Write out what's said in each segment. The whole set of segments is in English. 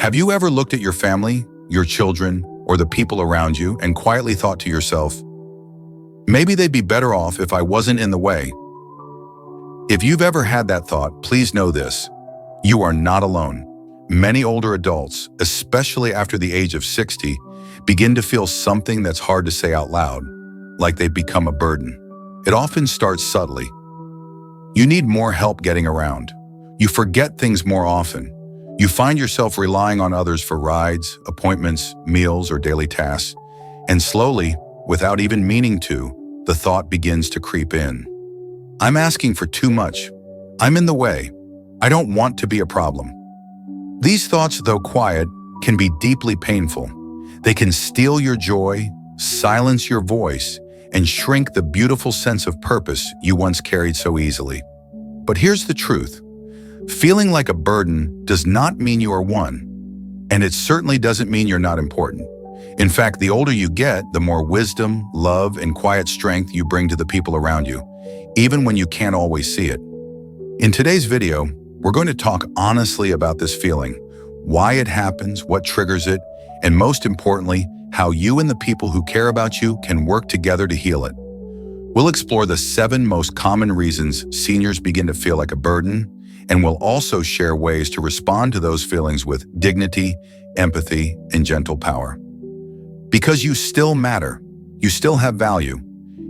Have you ever looked at your family, your children, or the people around you and quietly thought to yourself, maybe they'd be better off if I wasn't in the way? If you've ever had that thought, please know this: you are not alone. Many older adults, especially after the age of 60, begin to feel something that's hard to say out loud, like they've become a burden. It often starts subtly. You need more help getting around. You forget things more often. You find yourself relying on others for rides, appointments, meals, or daily tasks. And slowly, without even meaning to, the thought begins to creep in. I'm asking for too much. I'm in the way. I don't want to be a problem. These thoughts, though quiet, can be deeply painful. They can steal your joy, silence your voice, and shrink the beautiful sense of purpose you once carried so easily. But here's the truth. Feeling like a burden does not mean you are one, and it certainly doesn't mean you're not important. In fact, the older you get, the more wisdom, love, and quiet strength you bring to the people around you, even when you can't always see it. In today's video, we're going to talk honestly about this feeling, why it happens, what triggers it, and most importantly, how you and the people who care about you can work together to heal it. We'll explore the 7 most common reasons seniors begin to feel like a burden, and we'll also share ways to respond to those feelings with dignity, empathy, and gentle power. Because you still matter, you still have value,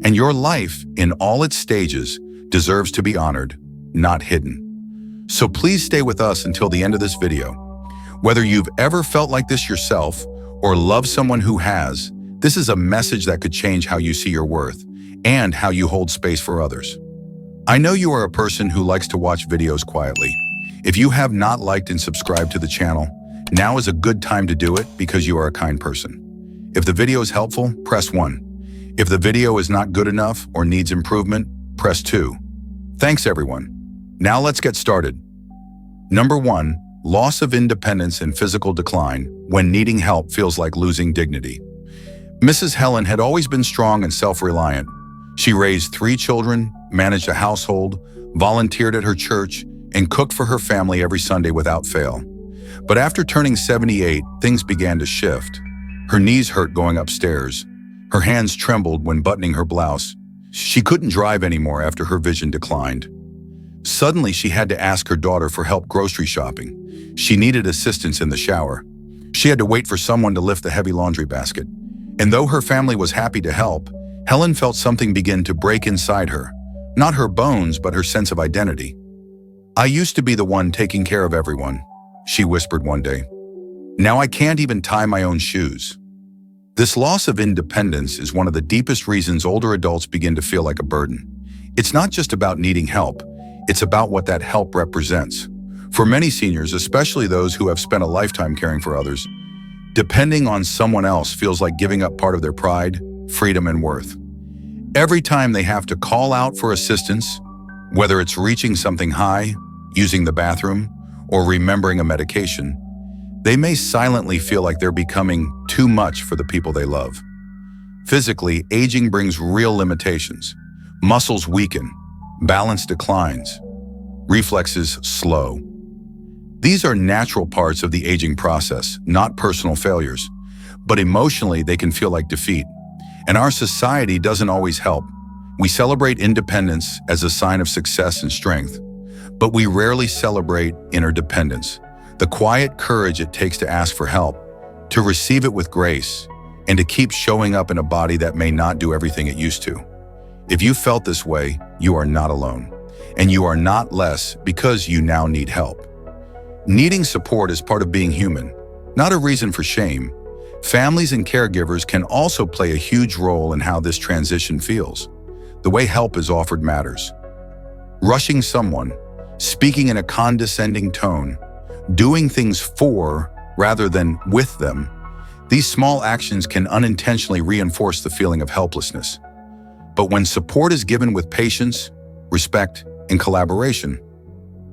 and your life, in all its stages, deserves to be honored, not hidden. So please stay with us until the end of this video. Whether you've ever felt like this yourself or love someone who has, this is a message that could change how you see your worth and how you hold space for others. I know you are a person who likes to watch videos quietly. If you have not liked and subscribed to the channel, now is a good time to do it because you are a kind person. If the video is helpful, press 1. If the video is not good enough or needs improvement, press 2. Thanks everyone. Now let's get started. Number 1, loss of independence and physical decline when needing help feels like losing dignity. Mrs. Helen had always been strong and self-reliant. She raised 3 children, managed a household, volunteered at her church, and cooked for her family every Sunday without fail. But after turning 78, things began to shift. Her knees hurt going upstairs. Her hands trembled when buttoning her blouse. She couldn't drive anymore after her vision declined. Suddenly, she had to ask her daughter for help grocery shopping. She needed assistance in the shower. She had to wait for someone to lift the heavy laundry basket. And though her family was happy to help, Helen felt something begin to break inside her. Not her bones, but her sense of identity. "I used to be the one taking care of everyone," she whispered one day. "Now I can't even tie my own shoes." This loss of independence is one of the deepest reasons older adults begin to feel like a burden. It's not just about needing help, it's about what that help represents. For many seniors, especially those who have spent a lifetime caring for others, depending on someone else feels like giving up part of their pride, freedom, and worth. Every time they have to call out for assistance, whether it's reaching something high, using the bathroom, or remembering a medication, they may silently feel like they're becoming too much for the people they love. Physically, aging brings real limitations. Muscles weaken, balance declines, reflexes slow. These are natural parts of the aging process, not personal failures. But emotionally, they can feel like defeat. And our society doesn't always help. We celebrate independence as a sign of success and strength, but we rarely celebrate interdependence, the quiet courage it takes to ask for help, to receive it with grace, and to keep showing up in a body that may not do everything it used to. If you felt this way, you are not alone, and you are not less because you now need help. Needing support is part of being human, not a reason for shame. Families and caregivers can also play a huge role in how this transition feels. The way help is offered matters. Rushing someone, speaking in a condescending tone, doing things for rather than with them, these small actions can unintentionally reinforce the feeling of helplessness. But when support is given with patience, respect, and collaboration,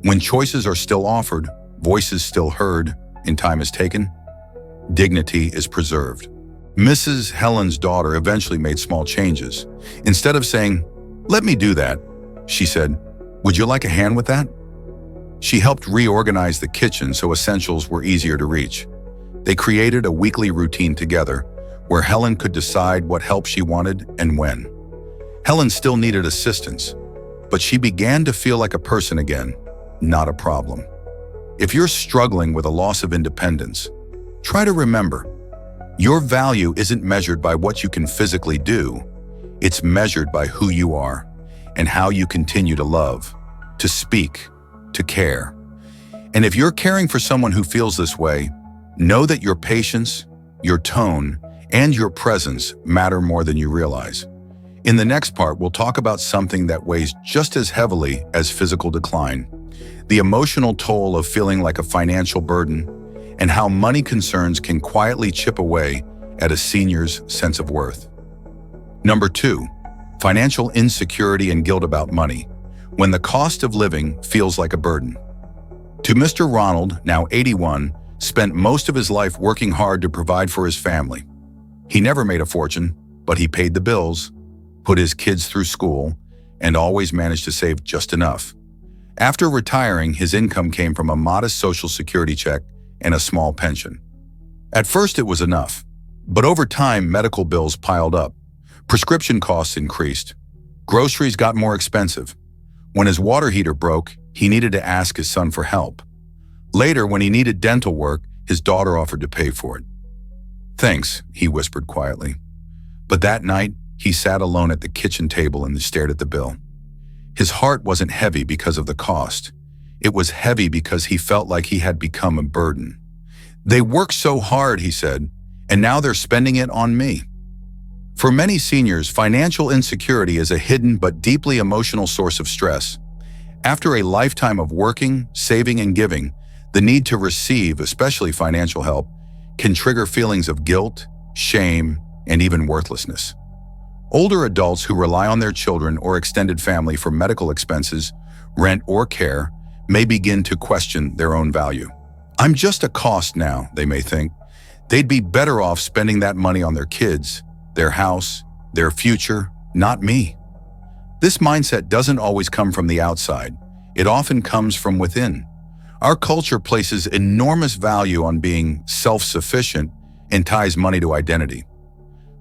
when choices are still offered, voices still heard, and time is taken, dignity is preserved. Mrs. Helen's daughter eventually made small changes. Instead of saying, "Let me do that," she said, "Would you like a hand with that?" She helped reorganize the kitchen so essentials were easier to reach. They created a weekly routine together where Helen could decide what help she wanted and when. Helen still needed assistance, but she began to feel like a person again, not a problem. If you're struggling with a loss of independence, try to remember, your value isn't measured by what you can physically do. It's measured by who you are and how you continue to love, to speak, to care. And if you're caring for someone who feels this way, know that your patience, your tone, and your presence matter more than you realize. In the next part, we'll talk about something that weighs just as heavily as physical decline, the emotional toll of feeling like a financial burden, and how money concerns can quietly chip away at a senior's sense of worth. Number 2, financial insecurity and guilt about money, when the cost of living feels like a burden. To Mr. Ronald, now 81, spent most of his life working hard to provide for his family. He never made a fortune, but he paid the bills, put his kids through school, and always managed to save just enough. After retiring, his income came from a modest Social Security check and a small pension. At first it was enough, but over time medical bills piled up, prescription costs increased, groceries got more expensive. When his water heater broke, he needed to ask his son for help. Later, when he needed dental work, his daughter offered to pay for it. "Thanks," he whispered quietly. But that night, he sat alone at the kitchen table and stared at the bill. His heart wasn't heavy because of the cost. It was heavy because he felt like he had become a burden. "They work so hard," he said, "and now they're spending it on me." For many seniors, financial insecurity is a hidden but deeply emotional source of stress. After a lifetime of working, saving, and giving, the need to receive, especially financial help, can trigger feelings of guilt, shame, and even worthlessness. Older adults who rely on their children or extended family for medical expenses, rent, or care may begin to question their own value. "I'm just a cost now," they may think. They'd be better off spending that money on their kids, their house, their future, not me. This mindset doesn't always come from the outside. It often comes from within. Our culture places enormous value on being self-sufficient and ties money to identity.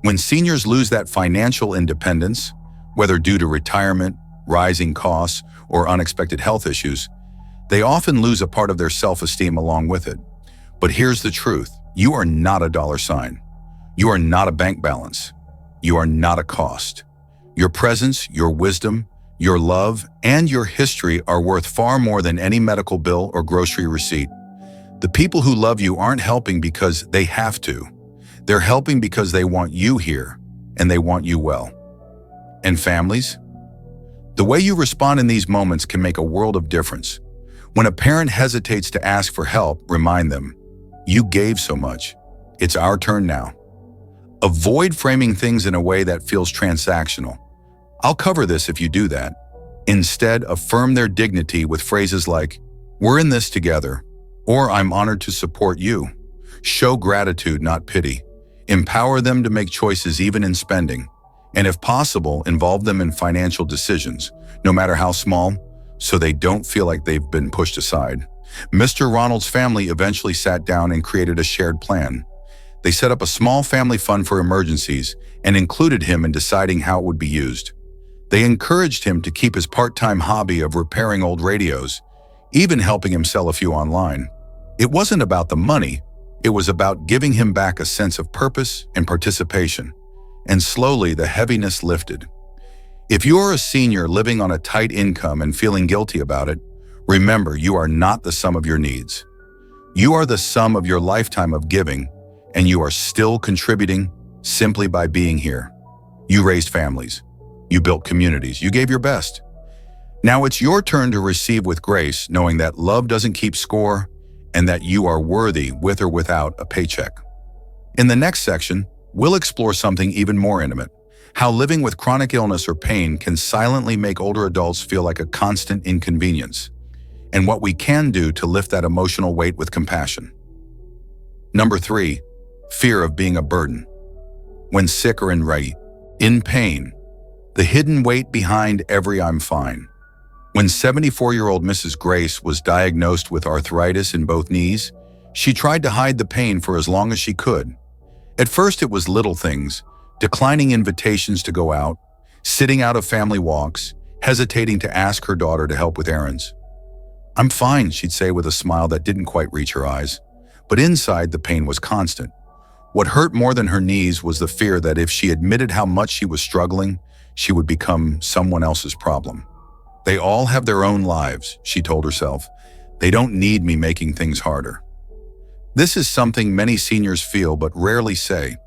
When seniors lose that financial independence, whether due to retirement, rising costs, or unexpected health issues, they often lose a part of their self-esteem along with it. But here's the truth. You are not a dollar sign. You are not a bank balance. You are not a cost. Your presence, your wisdom, your love, and your history are worth far more than any medical bill or grocery receipt. The people who love you aren't helping because they have to. They're helping because they want you here, and they want you well. And families? The way you respond in these moments can make a world of difference. When a parent hesitates to ask for help, remind them, "You gave so much. It's our turn now." Avoid framing things in a way that feels transactional. "I'll cover this if you do that." Instead, affirm their dignity with phrases like, "We're in this together," or "I'm honored to support you." Show gratitude, not pity. Empower them to make choices even in spending. And if possible, involve them in financial decisions, no matter how small, so they don't feel like they've been pushed aside. Mr. Ronald's family eventually sat down and created a shared plan. They set up a small family fund for emergencies and included him in deciding how it would be used. They encouraged him to keep his part-time hobby of repairing old radios, even helping him sell a few online. It wasn't about the money. It was about giving him back a sense of purpose and participation, and slowly the heaviness lifted. If you're a senior living on a tight income and feeling guilty about it, remember you are not the sum of your needs. You are the sum of your lifetime of giving, and you are still contributing simply by being here. You raised families. You built communities. You gave your best. Now it's your turn to receive with grace, knowing that love doesn't keep score and that you are worthy with or without a paycheck. In the next section, we'll explore something even more intimate, how living with chronic illness or pain can silently make older adults feel like a constant inconvenience, and what we can do to lift that emotional weight with compassion. Number 3, fear of being a burden. When sick or in pain, the hidden weight behind every "I'm fine." When 74-year-old Mrs. Grace was diagnosed with arthritis in both knees, She tried to hide the pain for as long as she could. At first it was little things, declining invitations to go out, sitting out of family walks, hesitating to ask her daughter to help with errands. "I'm fine," she'd say with a smile that didn't quite reach her eyes. But inside, the pain was constant. What hurt more than her knees was the fear that if she admitted how much she was struggling, she would become someone else's problem. "They all have their own lives," she told herself. "They don't need me making things harder." This is something many seniors feel but rarely say,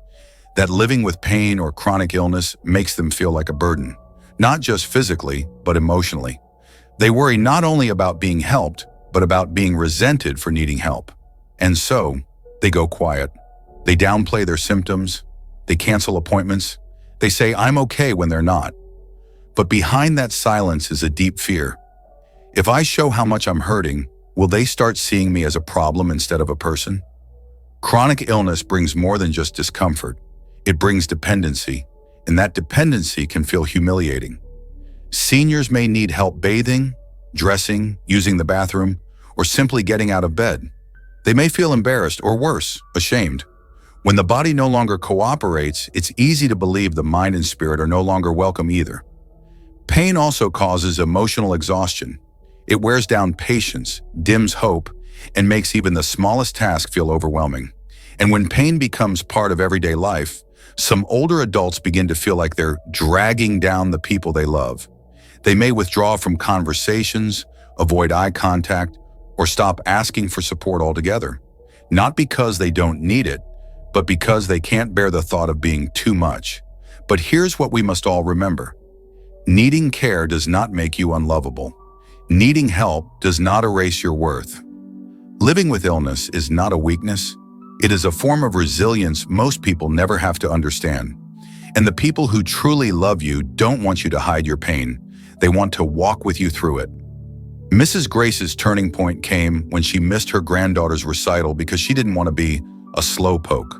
that living with pain or chronic illness makes them feel like a burden, not just physically, but emotionally. They worry not only about being helped, but about being resented for needing help. And so, they go quiet. They downplay their symptoms. They cancel appointments. They say, "I'm okay," when they're not. But behind that silence is a deep fear. If I show how much I'm hurting, will they start seeing me as a problem instead of a person? Chronic illness brings more than just discomfort. It brings dependency, and that dependency can feel humiliating. Seniors may need help bathing, dressing, using the bathroom, or simply getting out of bed. They may feel embarrassed or worse, ashamed. When the body no longer cooperates, it's easy to believe the mind and spirit are no longer welcome either. Pain also causes emotional exhaustion. It wears down patience, dims hope, and makes even the smallest task feel overwhelming. And when pain becomes part of everyday life, some older adults begin to feel like they're dragging down the people they love. They may withdraw from conversations, avoid eye contact, or stop asking for support altogether. Not because they don't need it, but because they can't bear the thought of being too much. But here's what we must all remember. Needing care does not make you unlovable. Needing help does not erase your worth. Living with illness is not a weakness. It is a form of resilience most people never have to understand. And the people who truly love you don't want you to hide your pain. They want to walk with you through it. Mrs. Grace's turning point came when she missed her granddaughter's recital because she didn't want to be a slowpoke.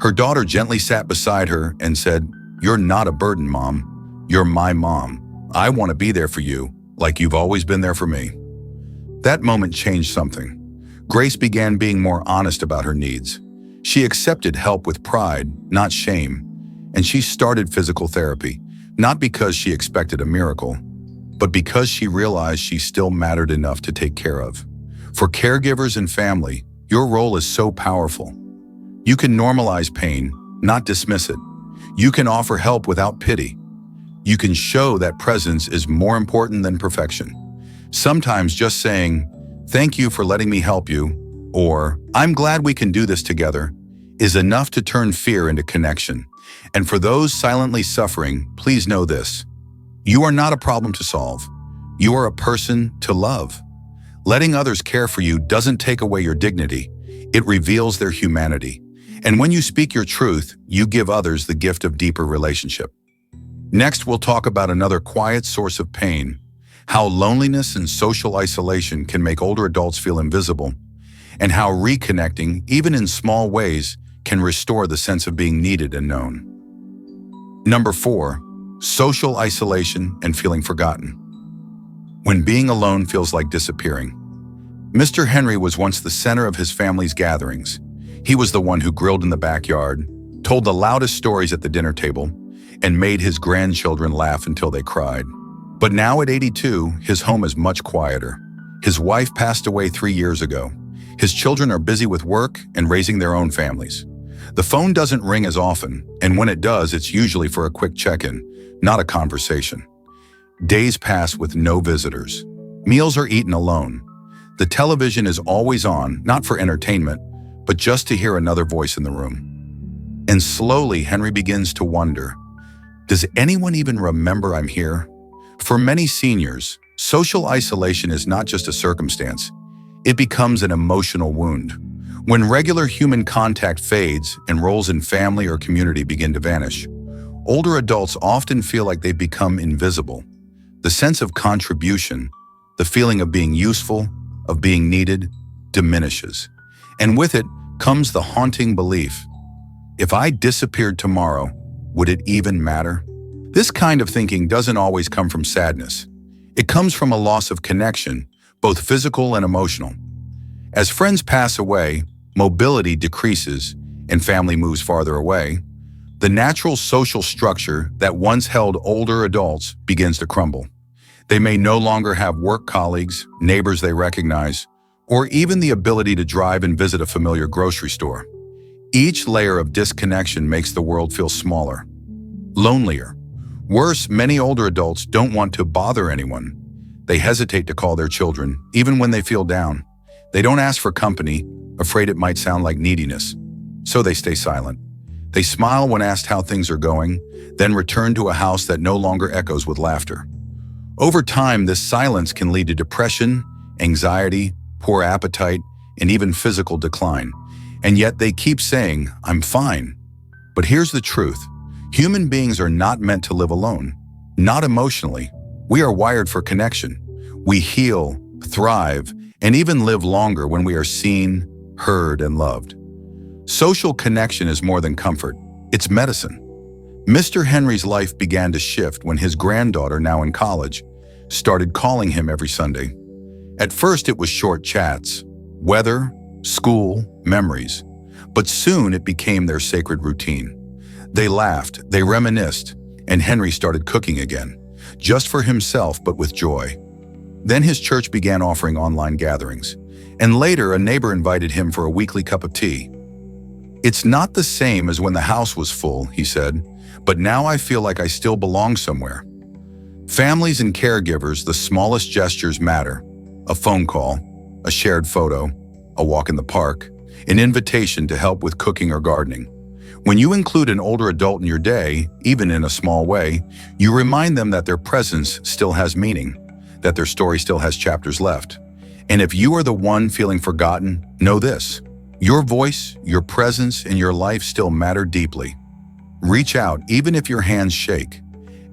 Her daughter gently sat beside her and said, "You're not a burden, Mom. You're my mom. I want to be there for you, like you've always been there for me." That moment changed something. Grace began being more honest about her needs. She accepted help with pride, not shame, and she started physical therapy, not because she expected a miracle, but because she realized she still mattered enough to take care of. For caregivers and family, your role is so powerful. You can normalize pain, not dismiss it. You can offer help without pity. You can show that presence is more important than perfection. Sometimes just saying, "Thank you for letting me help you," or "I'm glad we can do this together," is enough to turn fear into connection. And for those silently suffering, please know this. You are not a problem to solve. You are a person to love. Letting others care for you doesn't take away your dignity. It reveals their humanity. And when you speak your truth, you give others the gift of deeper relationship. Next, we'll talk about another quiet source of pain, how loneliness and social isolation can make older adults feel invisible, and how reconnecting, even in small ways, can restore the sense of being needed and known. Number 4, social isolation and feeling forgotten. When being alone feels like disappearing. Mr. Henry was once the center of his family's gatherings. He was the one who grilled in the backyard, told the loudest stories at the dinner table, and made his grandchildren laugh until they cried. But now at 82, his home is much quieter. His wife passed away 3 years ago. His children are busy with work and raising their own families. The phone doesn't ring as often, and when it does, it's usually for a quick check-in, not a conversation. Days pass with no visitors. Meals are eaten alone. The television is always on, not for entertainment, but just to hear another voice in the room. And slowly, Henry begins to wonder, does anyone even remember I'm here? For many seniors, social isolation is not just a circumstance. It becomes an emotional wound. When regular human contact fades and roles in family or community begin to vanish, older adults often feel like they've become invisible. The sense of contribution, the feeling of being useful, of being needed, diminishes. And with it comes the haunting belief, if I disappeared tomorrow, would it even matter? This kind of thinking doesn't always come from sadness. It comes from a loss of connection, both physical and emotional. As friends pass away, mobility decreases, and family moves farther away, the natural social structure that once held older adults begins to crumble. They may no longer have work colleagues, neighbors they recognize, or even the ability to drive and visit a familiar grocery store. Each layer of disconnection makes the world feel smaller, lonelier. Worse, many older adults don't want to bother anyone. They hesitate to call their children, even when they feel down. They don't ask for company, afraid it might sound like neediness. So they stay silent. They smile when asked how things are going, then return to a house that no longer echoes with laughter. Over time, this silence can lead to depression, anxiety, poor appetite, and even physical decline. And yet they keep saying, "I'm fine." But here's the truth. Human beings are not meant to live alone. Not emotionally. We are wired for connection. We heal, thrive, and even live longer when we are seen, heard, and loved. Social connection is more than comfort. It's medicine. Mr. Henry's life began to shift when his granddaughter, now in college, started calling him every Sunday. At first, it was short chats, weather, school, memories. But soon it became their sacred routine. They laughed, they reminisced, and Henry started cooking again, just for himself but with joy. Then his church began offering online gatherings, and later a neighbor invited him for a weekly cup of tea. "It's not the same as when the house was full," he said, "but now I feel like I still belong somewhere." Families and caregivers, the smallest gestures matter. A phone call, a shared photo, a walk in the park, an invitation to help with cooking or gardening. When you include an older adult in your day, even in a small way, you remind them that their presence still has meaning, that their story still has chapters left. And if you are the one feeling forgotten, know this: your voice, your presence, and your life still matter deeply. Reach out, even if your hands shake.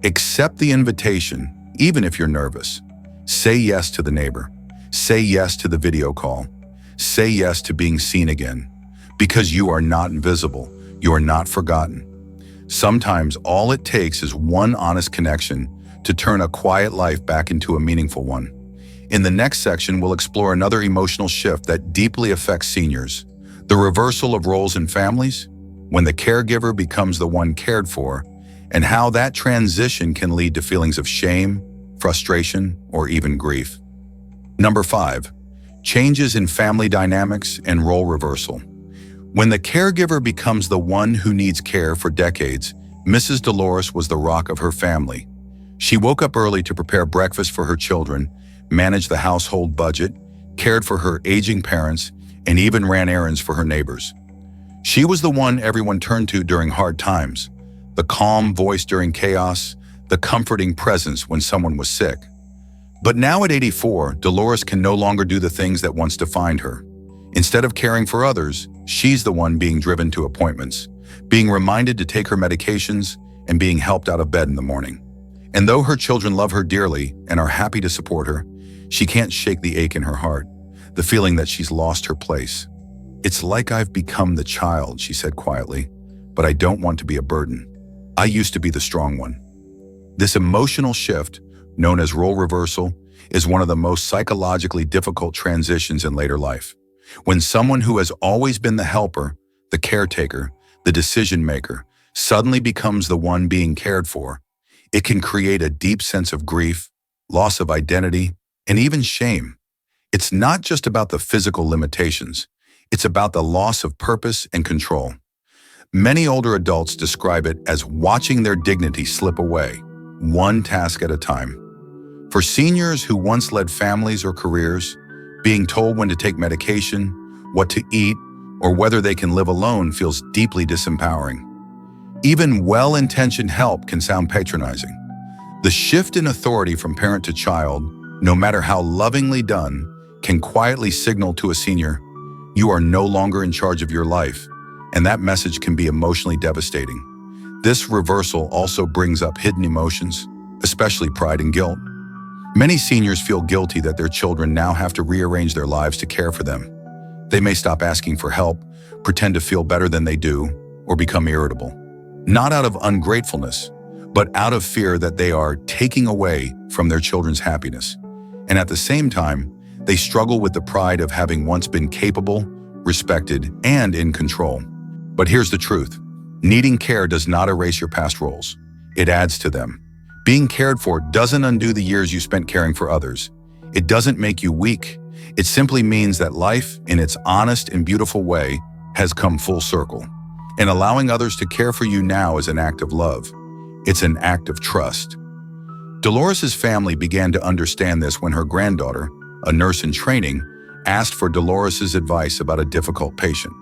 Accept the invitation, even if you're nervous. Say yes to the neighbor. Say yes to the video call. Say yes to being seen again. Because you are not invisible. You are not forgotten. Sometimes all it takes is one honest connection to turn a quiet life back into a meaningful one. In the next section, we'll explore another emotional shift that deeply affects seniors: the reversal of roles in families, when the caregiver becomes the one cared for, and how that transition can lead to feelings of shame, frustration, or even grief. Number 5, changes in family dynamics and role reversal. When the caregiver becomes the one who needs care for decades, Mrs. Dolores was the rock of her family. She woke up early to prepare breakfast for her children, managed the household budget, cared for her aging parents, and even ran errands for her neighbors. She was the one everyone turned to during hard times, the calm voice during chaos, the comforting presence when someone was sick. But now at 84, Dolores can no longer do the things that once defined her. Instead of caring for others, she's the one being driven to appointments, being reminded to take her medications, and being helped out of bed in the morning. And though her children love her dearly and are happy to support her, she can't shake the ache in her heart, the feeling that she's lost her place. "It's like I've become the child," she said quietly, "but I don't want to be a burden. I used to be the strong one." This emotional shift, known as role reversal, is one of the most psychologically difficult transitions in later life. When someone who has always been the helper, the caretaker, the decision maker, suddenly becomes the one being cared for, it can create a deep sense of grief, loss of identity, and even shame. It's not just about the physical limitations. It's about the loss of purpose and control. Many older adults describe it as watching their dignity slip away, one task at a time. For seniors who once led families or careers, being told when to take medication, what to eat, or whether they can live alone feels deeply disempowering. Even well-intentioned help can sound patronizing. The shift in authority from parent to child, no matter how lovingly done, can quietly signal to a senior, you are no longer in charge of your life, and that message can be emotionally devastating. This reversal also brings up hidden emotions, especially pride and guilt. Many seniors feel guilty that their children now have to rearrange their lives to care for them. They may stop asking for help, pretend to feel better than they do, or become irritable. Not out of ungratefulness, but out of fear that they are taking away from their children's happiness. And at the same time, They struggle with the pride of having once been capable, respected, and in control. But here's the truth. Needing care does not erase your past roles. It adds to them. Being cared for doesn't undo the years you spent caring for others. It doesn't make you weak. It simply means that life, in its honest and beautiful way, has come full circle. And allowing others to care for you now is an act of love. It's an act of trust. Dolores's family began to understand this when her granddaughter, a nurse in training, asked for Dolores's advice about a difficult patient.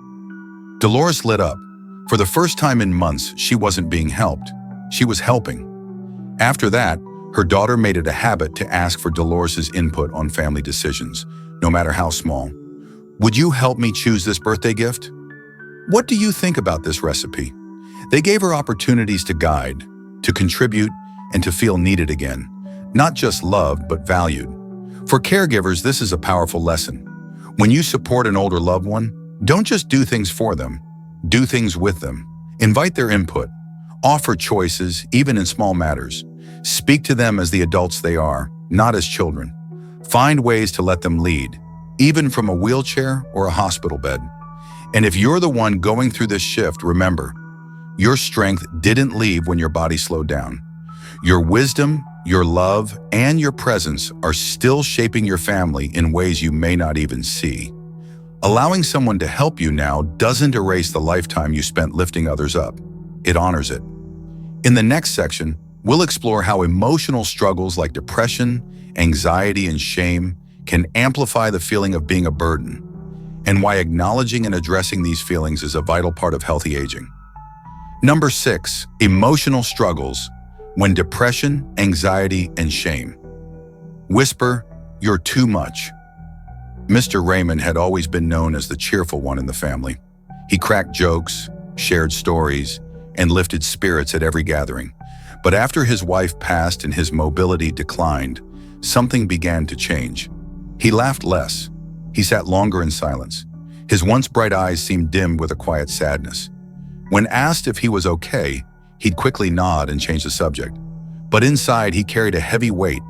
Dolores lit up. For the first time in months, she wasn't being helped. She was helping. After that, her daughter made it a habit to ask for Dolores's input on family decisions, no matter how small. Would you help me choose this birthday gift? What do you think about this recipe? They gave her opportunities to guide, to contribute, and to feel needed again, not just loved, but valued. For caregivers, this is a powerful lesson. When you support an older loved one, don't just do things for them, do things with them. Invite their input. Offer choices, even in small matters. Speak to them as the adults they are, not as children. Find ways to let them lead, even from a wheelchair or a hospital bed. And if you're the one going through this shift, remember, your strength didn't leave when your body slowed down. Your wisdom, your love, and your presence are still shaping your family in ways you may not even see. Allowing someone to help you now doesn't erase the lifetime you spent lifting others up. It honors it. In the next section, we'll explore how emotional struggles like depression, anxiety, and shame can amplify the feeling of being a burden, and why acknowledging and addressing these feelings is a vital part of healthy aging. Number 6, emotional struggles when depression, anxiety, and shame. Whisper, "You're too much." Mr. Raymond had always been known as the cheerful one in the family. He cracked jokes, shared stories, and lifted spirits at every gathering. But after his wife passed and his mobility declined, something began to change. He laughed less. He sat longer in silence. His once bright eyes seemed dimmed with a quiet sadness. When asked if he was okay, he'd quickly nod and change the subject. But inside, he carried a heavy weight,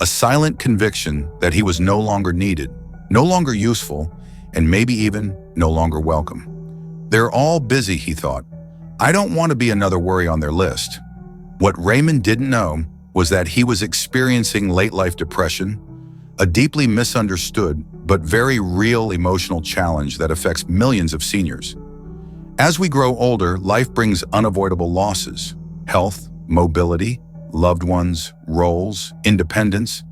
a silent conviction that he was no longer needed, no longer useful, and maybe even no longer welcome. They're all busy, he thought. I don't want to be another worry on their list. What Raymond didn't know was that he was experiencing late-life depression, a deeply misunderstood but very real emotional challenge that affects millions of seniors. As we grow older, life brings unavoidable losses: health, mobility, loved ones, roles, independence.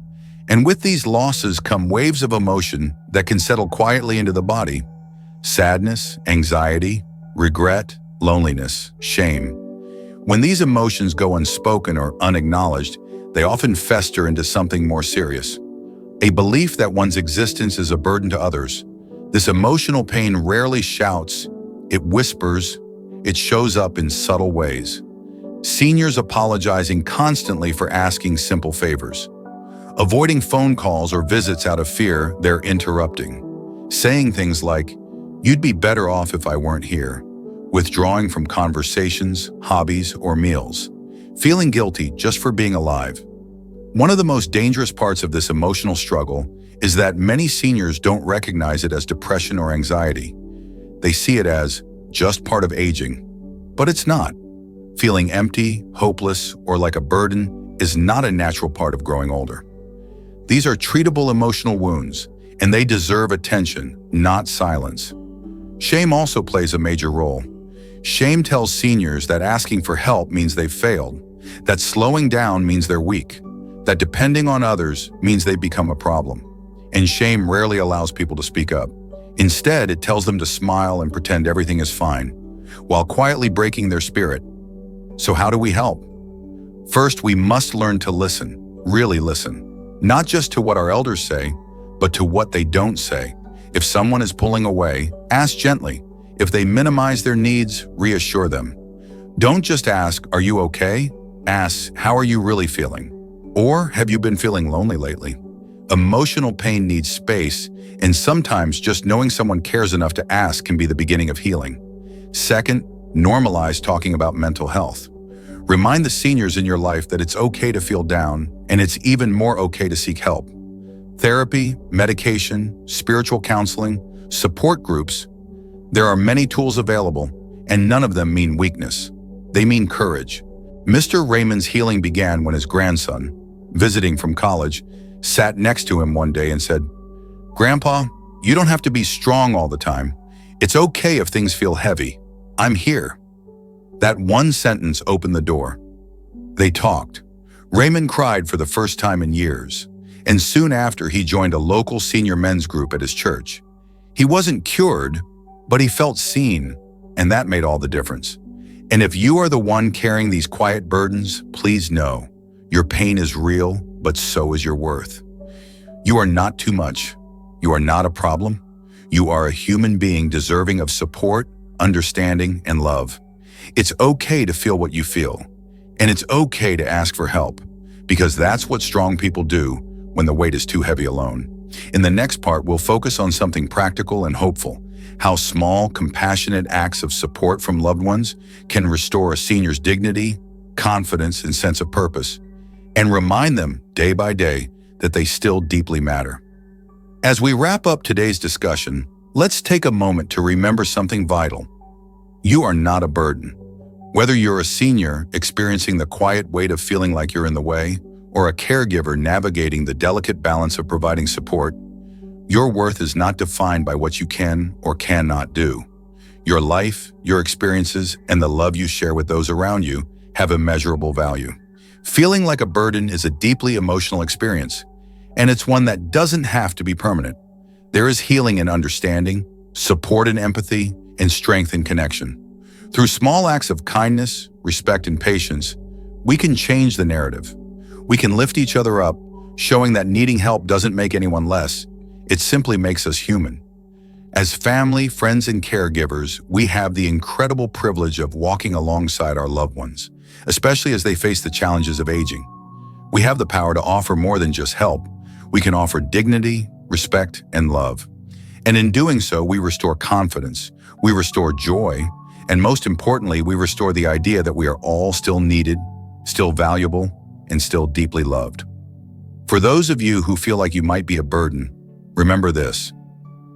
And with these losses come waves of emotion that can settle quietly into the body: sadness, anxiety, regret, loneliness, shame. When these emotions go unspoken or unacknowledged, they often fester into something more serious. A belief that one's existence is a burden to others. This emotional pain rarely shouts, it whispers, it shows up in subtle ways. Seniors apologizing constantly for asking simple favors. Avoiding phone calls or visits out of fear they're interrupting. Saying things like, "You'd be better off if I weren't here." Withdrawing from conversations, hobbies, or meals. Feeling guilty just for being alive. One of the most dangerous parts of this emotional struggle is that many seniors don't recognize it as depression or anxiety. They see it as just part of aging, but it's not. Feeling empty, hopeless, or like a burden is not a natural part of growing older. These are treatable emotional wounds, and they deserve attention, not silence. Shame also plays a major role. Shame tells seniors that asking for help means they've failed, that slowing down means they're weak, that depending on others means they've become a problem. And shame rarely allows people to speak up. Instead, it tells them to smile and pretend everything is fine, while quietly breaking their spirit. So how do we help? First, we must learn to listen, really listen. Not just to what our elders say, but to what they don't say. If someone is pulling away, ask gently. If they minimize their needs, reassure them. Don't just ask, "Are you okay?" Ask, "How are you really feeling?" Or, "Have you been feeling lonely lately?" Emotional pain needs space, and sometimes just knowing someone cares enough to ask can be the beginning of healing. Second, normalize talking about mental health. Remind the seniors in your life that it's okay to feel down, and it's even more okay to seek help. Therapy, medication, spiritual counseling, support groups. There are many tools available, and none of them mean weakness. They mean courage. Mr. Raymond's healing began when his grandson, visiting from college, sat next to him one day and said, "Grandpa, you don't have to be strong all the time. It's okay if things feel heavy. I'm here." That one sentence opened the door. They talked. Raymond cried for the first time in years, and soon after he joined a local senior men's group at his church. He wasn't cured, but he felt seen, and that made all the difference. And if you are the one carrying these quiet burdens, please know, your pain is real, but so is your worth. You are not too much. You are not a problem. You are a human being deserving of support, understanding, and love. It's okay to feel what you feel, and it's okay to ask for help, because that's what strong people do when the weight is too heavy alone. In the next part, we'll focus on something practical and hopeful, how small, compassionate acts of support from loved ones can restore a senior's dignity, confidence, and sense of purpose, and remind them day by day that they still deeply matter. As we wrap up today's discussion, let's take a moment to remember something vital. You are not a burden. Whether you're a senior experiencing the quiet weight of feeling like you're in the way, or a caregiver navigating the delicate balance of providing support, your worth is not defined by what you can or cannot do. Your life, your experiences, and the love you share with those around you have immeasurable value. Feeling like a burden is a deeply emotional experience, and it's one that doesn't have to be permanent. There is healing in understanding, support in empathy, and strength in connection. Through small acts of kindness, respect, and patience, we can change the narrative. We can lift each other up, showing that needing help doesn't make anyone less. It simply makes us human. As family, friends, and caregivers, we have the incredible privilege of walking alongside our loved ones, especially as they face the challenges of aging. We have the power to offer more than just help. We can offer dignity, respect, and love. And in doing so, we restore confidence, we restore joy, and most importantly, we restore the idea that we are all still needed, still valuable, and still deeply loved. For those of you who feel like you might be a burden, remember this: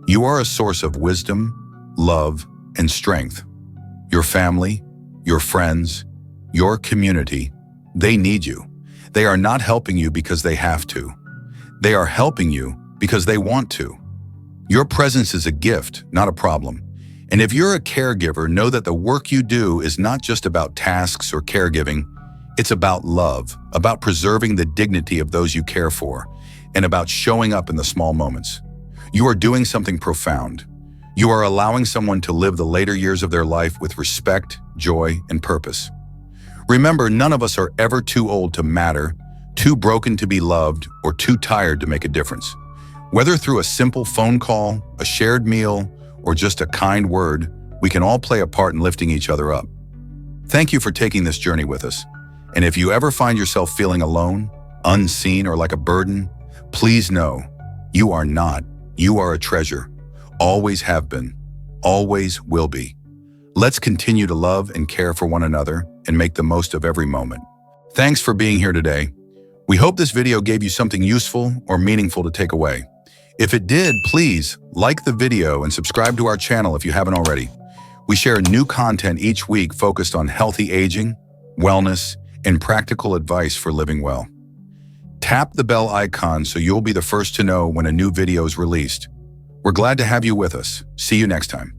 you are a source of wisdom, love, and strength. Your family, your friends, your community, they need you. They are not helping you because they have to. They are helping you because they want to. Your presence is a gift, not a problem. And if you're a caregiver, know that the work you do is not just about tasks or caregiving. It's about love, about preserving the dignity of those you care for, and about showing up in the small moments. You are doing something profound. You are allowing someone to live the later years of their life with respect, joy, and purpose. Remember, none of us are ever too old to matter, too broken to be loved, or too tired to make a difference. Whether through a simple phone call, a shared meal, or just a kind word, we can all play a part in lifting each other up. Thank you for taking this journey with us. And if you ever find yourself feeling alone, unseen, or like a burden, please know you are not. You are a treasure. Always have been. Always will be. Let's continue to love and care for one another and make the most of every moment. Thanks for being here today. We hope this video gave you something useful or meaningful to take away. If it did, please like the video and subscribe to our channel if you haven't already. We share new content each week focused on healthy aging, wellness, and practical advice for living well. Tap the bell icon so you'll be the first to know when a new video is released. We're glad to have you with us. See you next time.